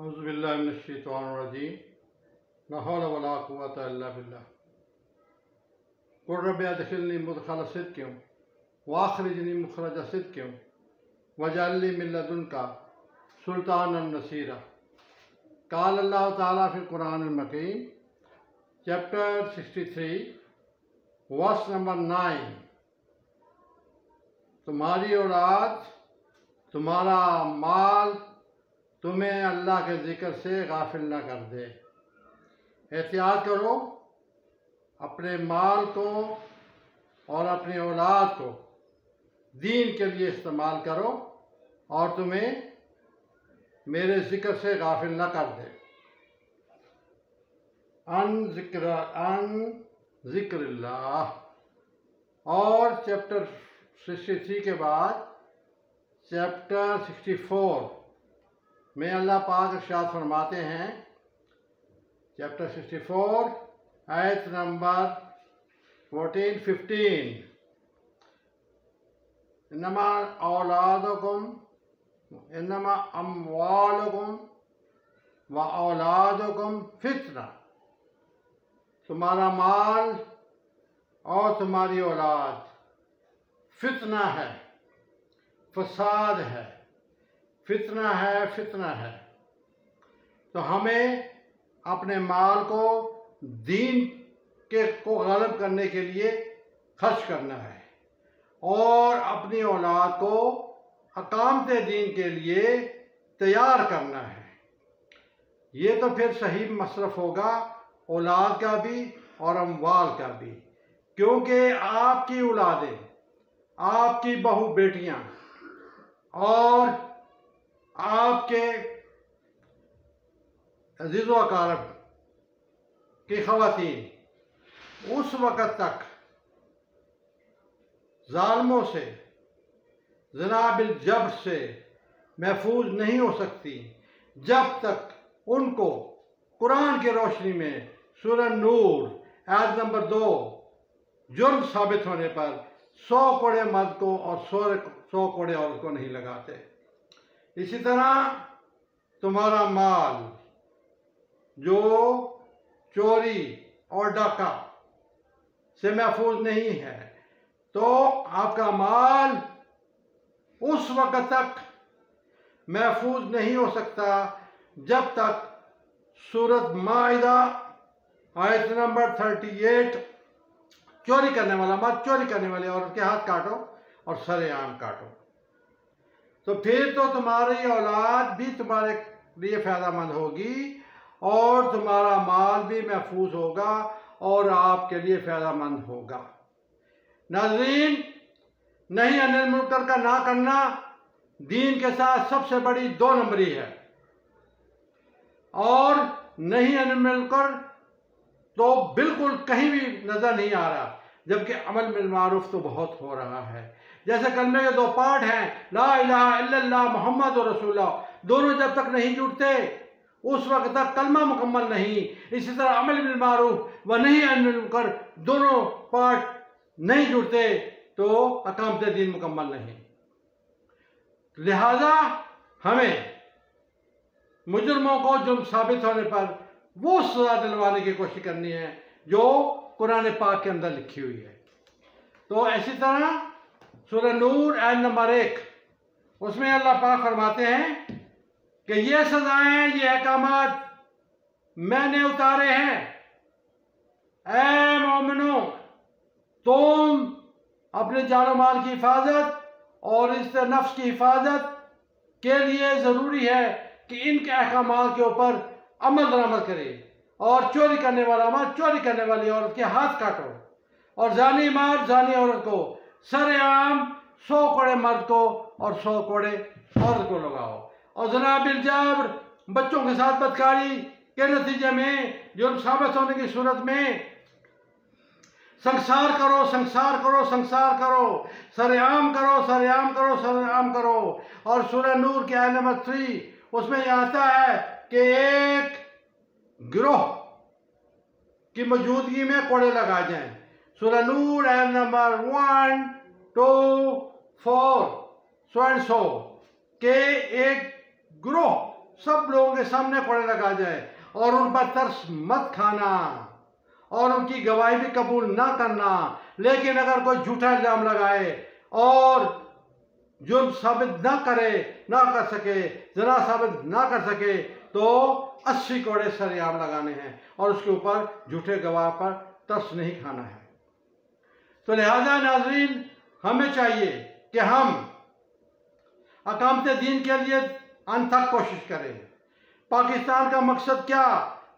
औज़ुबिल्लाहि मिनश्शैतानिर्रजीम ला हौला वला कुव्वता इल्ला बिल्लाह कुल रब्बि अदखिलनी मुदखला सिद्क़िन व अखरिजनी मुखरज सिद्क़िन वजअल ली मिन लदुनका सुल्तानन नसीरा। क़ाल अल्लाहु तआला फ़िल क़ुरआनिल मकीम चैप्टर 63 वर्स नंबर 9। तुम्हारी औलाद, तुम्हारा माल तुम्हें अल्लाह के ज़िक्र से गाफिल न कर दे। एहतियात करो, अपने माल को और अपनी औलाद को दीन के लिए इस्तेमाल करो और तुम्हें मेरे ज़िक्र से गाफिल न कर दे। अन ज़िक्रिल्लाह। और चैप्टर 63 के बाद चैप्टर 64 में अल्लाह पाक इरशाद फरमाते हैं, चैप्टर 64 आयत नंबर 14-15, इन्नमा औलादुकुम इन्नमा अम्वालुकुम व औलादुकुम फितना। तुम्हारा माल और तुम्हारी औलाद फितना है, फसाद है, फितना है। तो हमें अपने माल को दीन को गलब करने के लिए खर्च करना है और अपनी औलाद को अकामते दीन के लिए तैयार करना है। ये तो फिर सही मसरफ होगा औलाद का भी और अम्वाल का भी, क्योंकि आपकी औलादें, आपकी बहू बेटियां और आपके अजीज़ व अकारब की ख़वातीन उस वक़्त तक ज़ालिमों से, ज़नाबिल जब्र से महफूज नहीं हो सकती जब तक उनको कुरान की रोशनी में सूरह नूर आयत नंबर 2 जुर्म साबित होने पर 100 कोड़े मर्द को और 100 कोड़े औरत को नहीं लगाते। इसी तरह तुम्हारा माल जो चोरी और डाका से महफूज नहीं है, तो आपका माल उस वक़्त तक महफूज नहीं हो सकता जब तक सूरत माइदा आयत नंबर 38 चोरी करने वाला मर्द चोरी करने वाली औरत के हाथ काटो और सरेआम काटो। तो फिर तो तुम्हारी औलाद भी तुम्हारे लिए फ़ायदेमंद होगी और तुम्हारा माल भी महफूज होगा और आपके लिए फ़ायदेमंद होगा। नाज़रीन, नहीं अनिल मुनकर का ना करना दीन के साथ सबसे बड़ी 2 नंबरी है, और नहीं अनिल मुनकर तो बिल्कुल कहीं भी नज़र नहीं आ रहा, जबकि अमल बिल मारूफ तो बहुत हो रहा है। जैसे कलमे के 2 पार्ट हैं, ला इलाहा इल्लल्लाह मुहम्मद रसूलुल्लाह, दोनों जब तक नहीं जुड़ते उस वक्त तक कलमा मुकम्मल नहीं। इसी तरह अमल बिल मारूफ व नहीं अनिल मुनकर दोनों पार्ट नहीं जुड़ते तो अकामते दीन मुकम्मल नहीं। लिहाजा हमें मुजरमों को जुर्म साबित होने पर वो सजा दिलवाने की कोशिश करनी है जो कुरान पाक के अंदर लिखी हुई है। तो इसी तरह सूरह नूर आयत नंबर 1 उसमें अल्लाह पाक फरमाते हैं कि ये सजाएं, ये अहकामात मैंने उतारे हैं। ऐ मोमिनो, तुम अपने जानो माल की हिफाजत और इससे नफ्स की हिफाजत के लिए ज़रूरी है कि इनके अहकामात के ऊपर अमल दरामद करे। और चोरी करने वाला मर्द चोरी करने वाली औरत के हाथ काटो, और जानी मर्द जानी औरत को सरेआम 100 कोड़े मर्द को और 100 कोड़े औरत को लगाओ। और जनाबिल जब्र बच्चों के साथ बदकारी के नतीजे में जुर्म साबित होने की सूरत में संसार करो, सरेआम करो। और सूरह नूर के आयत नंबर 3 उसमें यह आता है कि एक गिरोह की मौजूदगी में कोड़े लगाए जाएं। सूरह नूर आयत नंबर 1, 2, 4 100 के एक ग्रोह सब लोगों के सामने कोड़े लगा जाए और उन पर तरस मत खाना और उनकी गवाही भी कबूल ना करना। लेकिन अगर कोई झूठा इल्जाम लगाए और जुर्म साबित ना कर सके, ज़ना साबित ना कर सके, तो 80 कोड़े सरेआम लगाने हैं और उसके ऊपर झूठे गवाह पर तरस नहीं खाना है। तो लिहाजा नाज़रीन, हमें चाहिए कि हम अकामते दीन के लिए अनथक कोशिश करें। पाकिस्तान का मकसद क्या?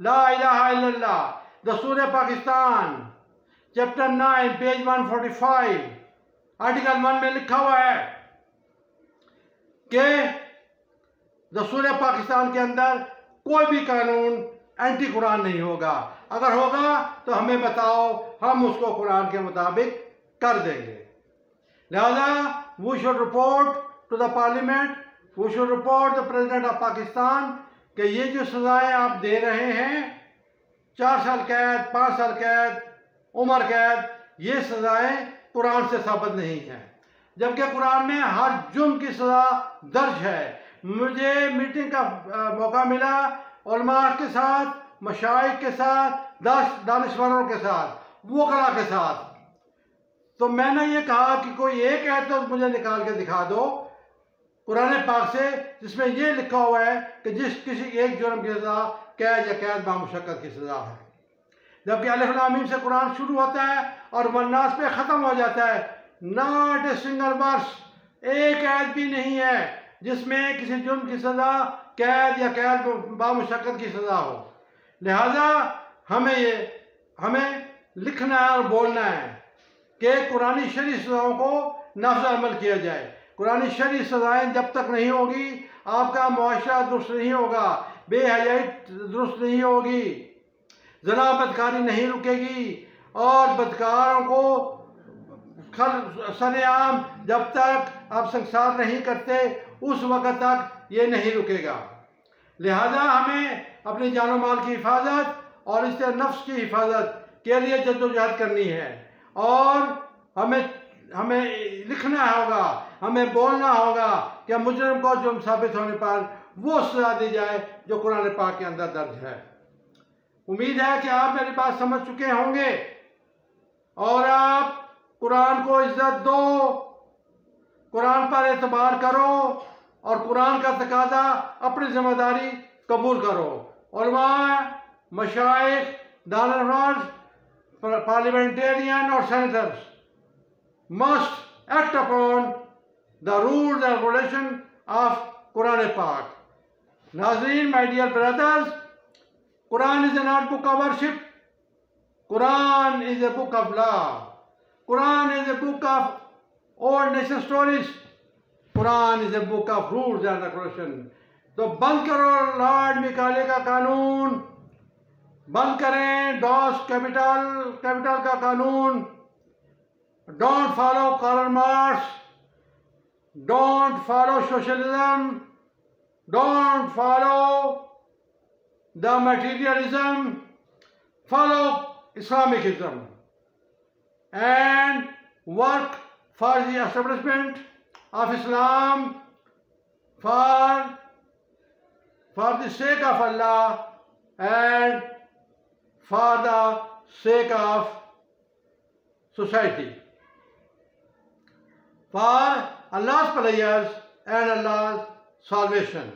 ला इलाहा इल्लल्लाह। दस्तूर पाकिस्तान चैप्टर 9 पेज 145 आर्टिकल 1 में लिखा हुआ है कि दस्तूर पाकिस्तान के अंदर कोई भी कानून एंटी कुरान नहीं होगा। अगर होगा तो हमें बताओ, हम उसको कुरान के मुताबिक कर देंगे। लिहाजा we should report to the parliament, we should report the president of Pakistan कि ये जो सजाएं आप दे रहे हैं, 4 साल कैद, 5 साल कैद, उम्र कैद, ये सजाएं कुरान से साबित नहीं है, जबकि कुरान में हर जुर्म की सजा दर्ज है। मुझे मीटिंग का मौका मिला उलमा के साथ, मशाइख के साथ, दानिशवरों के साथ, वकला के साथ, तो मैंने ये कहा कि कोई एक है तो मुझे निकाल के दिखा दो कुरान पाक से जिसमें ये लिखा हुआ है कि जिस किसी एक जुर्म की सजा कैद या कैद बामुशक्कत की सजा है। जबकि अलिफ लाम मीम से कुरान शुरू होता है और वन्नास पे ख़त्म हो जाता है। नॉट ए सिंगल वर्स, एक आयत भी नहीं है जिसमें किसी जुर्म की सजा कैद या कैद बामुशक्कत की सजा हो। लिहाजा हमें लिखना है और बोलना है कि कुरानी शरई सजाओं को नफ्ज अमल किया जाए। कुरानी शरई सजाएं जब तक नहीं होगी, आपका मुआशरा दुरुस्त नहीं होगा, बेहयाई दुरुस्त नहीं होगी, ज़ना बदकारी नहीं रुकेगी और बदकारों को सरेआम जब तक आप संसार नहीं करते उस वक़्त तक ये नहीं रुकेगा। लिहाजा हमें अपनी जानो माल की हिफाजत और इससे नफ्स की हिफाजत के लिए जद्दोजहद करनी है और हमें लिखना होगा, हमें बोलना होगा कि मुजरिम को जुर्म साबित होने पर वो सजा दी जाए जो कुरान पाक के अंदर दर्ज है। उम्मीद है कि आप मेरी बात समझ चुके होंगे और आप कुरान को इज्जत दो, कुरान पर एतबार करो और कुरान का तकाजा अपनी जिम्मेदारी कबूल करो। उलमा, मशाइख, दानिशवर, पार्लियामेंटेरियन और senators must act upon the rules and regulation of Quran Pak. Nazreen, my dear brothers, Quran is not book of worship. Quran is a book of law. Quran is a book of old nation stories. Quran is a book of rules and regulation. तो बंद करो Lord मिकाले का कानून, बंद करें DOS capital का कानून। Don't follow Karl Marx, don't follow socialism, don't follow the materialism, follow Islamicism and work for the establishment of Islam for the sake of Allah and for the sake of society, for Allah's prayers and Allah's salvation.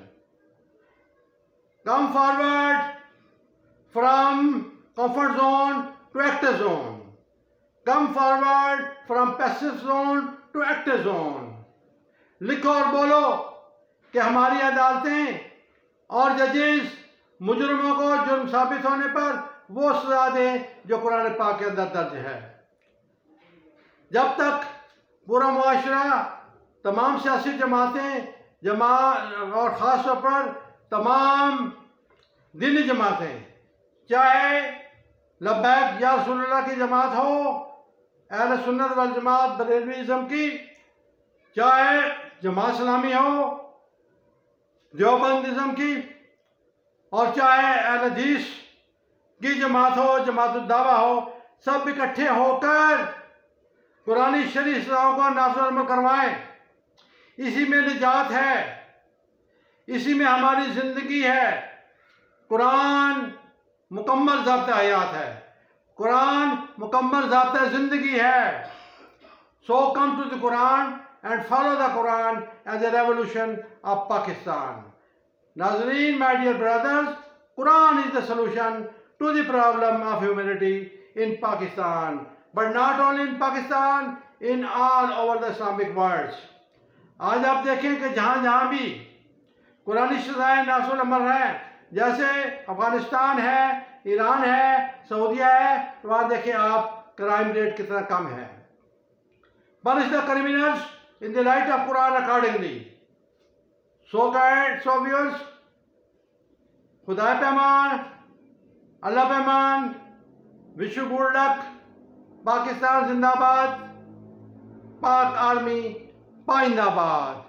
Come forward from comfort zone to active zone. Come forward from passive zone to active zone. लिखो और बोलो कि हमारी अदालतें और जजेस मुजरिमों को जुर्म साबित होने पर वो सजा दें जो कुरान पाक के अंदर दर्ज है। जब तक पूरा मुआशरा, तमाम सियासी जमातें और ख़ास तौर पर तमाम दीनी जमातें, चाहे लब्बैक या रसूलुल्लाह की जमात हो, अहले सुन्नत वल जमात बरेलवीज़म की, चाहे जमात इस्लामी हो देवबंदिज़म की, और चाहे अहले हदीस की जमात हो, जमात दावा हो, सब इकट्ठे होकर कुरानी शरई सजाओं को नाफ़िज़ अमल करवाएं। इसी में निजात है, इसी में हमारी ज़िंदगी है। कुरान मुकम्मल ज़ाब्ता हयात है, कुरान मुकम्मल ज़ाब्ता ज़िंदगी है। So come to the Quran and follow the Quran as a revolution of Pakistan. Nazreen, my dear brothers, Quran is the solution to the problem of humanity in Pakistan, but not only in Pakistan, in all over the Islamic world. आज आप देखें कि जहाँ जहाँ भी कुरानी सज़ाएँ नासुल अमल हैं, जैसे अफगानिस्तान है, ईरान है, सऊदीया है, तो वहाँ देखें आप क्राइम रेट कितना कम है। Punish the criminals in the light of Quran accordingly. So guide, so viewers, खुदा पे अमान, अल्लाह पे अमान, wish you good luck, Pakistan जिंदाबाद, पाक आर्मी पाइंदाबाद।